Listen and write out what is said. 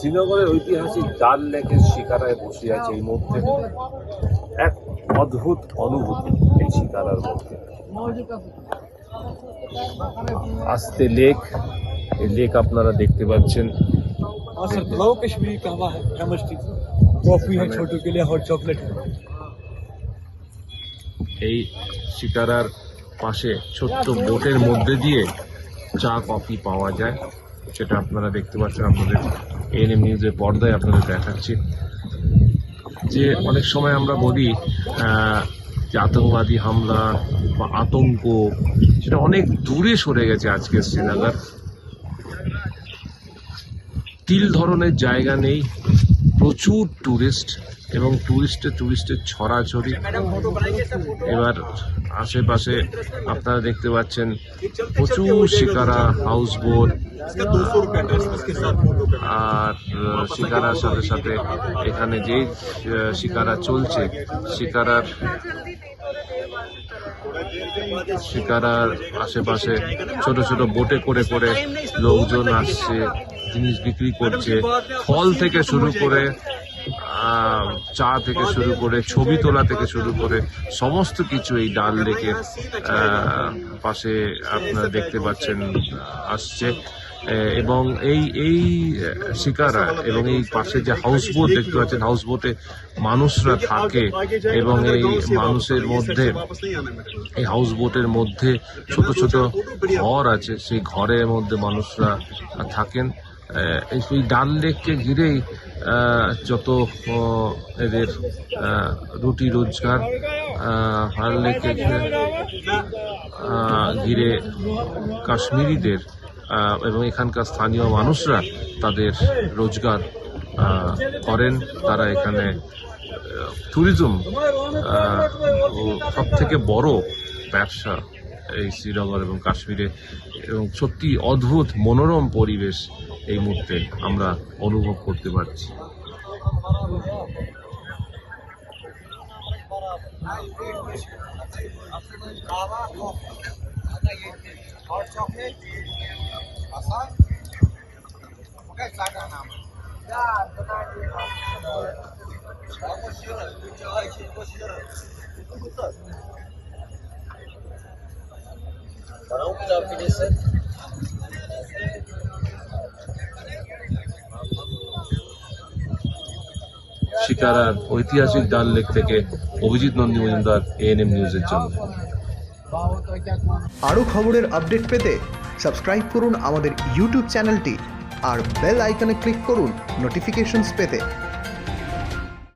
শ্রীনগরের ঐতিহাসিক ডাল লেকের শিকারায় বসে আছে এই মুহূর্তে। এক অদ্ভুত অনুভূতি এই শিকারার মধ্যে। আস্তে লেক, এই লেক আপনারা দেখতে পাচ্ছেন। এই শিকারার পাশে ছোট্ট বোটের মধ্যে দিয়ে চা কফি পাওয়া যায়, সেটা আপনারা দেখতে পাচ্ছেন। আপনাদের এএনএম নিউজের পর্দায় আপনাদের দেখাচ্ছি যে অনেক সময় আমরা বলি যে আতঙ্কবাদী হামলা বা আতঙ্ক, সেটা অনেক দূরে সরে গেছে আজকে শ্রীনগর। তিল ধরনের জায়গা নেই, প্রচুর টুরিস্ট এবং টুরিস্টের ছড়াছড়ি। এবার আশেপাশে আপনারা দেখতে পাচ্ছেন প্রচুর শিকারা, হাউস বোট, আর শিকারার সাথে সাথে এখানে যে শিকারা চলছে, শিকারার আশেপাশে ছোট ছোট বোটে করে করে লোকজন আসছে, জিনিস বিক্রি করছে। ফল থেকে শুরু করে চা থেকে শুরু করে ছবি তোলা থেকে শুরু করে সমস্ত কিছু এই ডাল লেকের পাশে আপনারা দেখতে পাচ্ছেন আসছে। এবং এই শিকারা এবং এই পাশে যে হাউস বোট দেখতে পাচ্ছেন, হাউস বোটে মানুষরা থাকে এবং এই মানুষের মধ্যে, এই হাউস বোটের মধ্যে ছোট ছোট ঘর আছে, সেই ঘরের মধ্যে মানুষরা থাকেন। এই ডাল লেককে ঘিরেই যত এদের রুটি রোজগার, ডাল লেককে ঘিরে কাশ্মীরিদের এবং এখানকার স্থানীয় মানুষরা তাদের রোজগার করেন। তারা এখানে ট্যুরিজম সব থেকে বড় ব্যবসা এই শ্রীনগর এবং কাশ্মীরে, এবং সত্যি অদ্ভুত মনোরম পরিবেশ এই মুহূর্তে আমরা অনুভব করতে পারছি। শিকারার ঐতিহাসিক ডাল লেক থেকে অভিজিৎ নন্দী মজুমদার, এএনএম নিউজের জন্য। আরও খবরের আপডেট পেতে সাবস্ক্রাইব করুন আমাদের ইউটিউব চ্যানেলটি আর বেল আইকনে ক্লিক করুন নোটিফিকেশনস পেতে।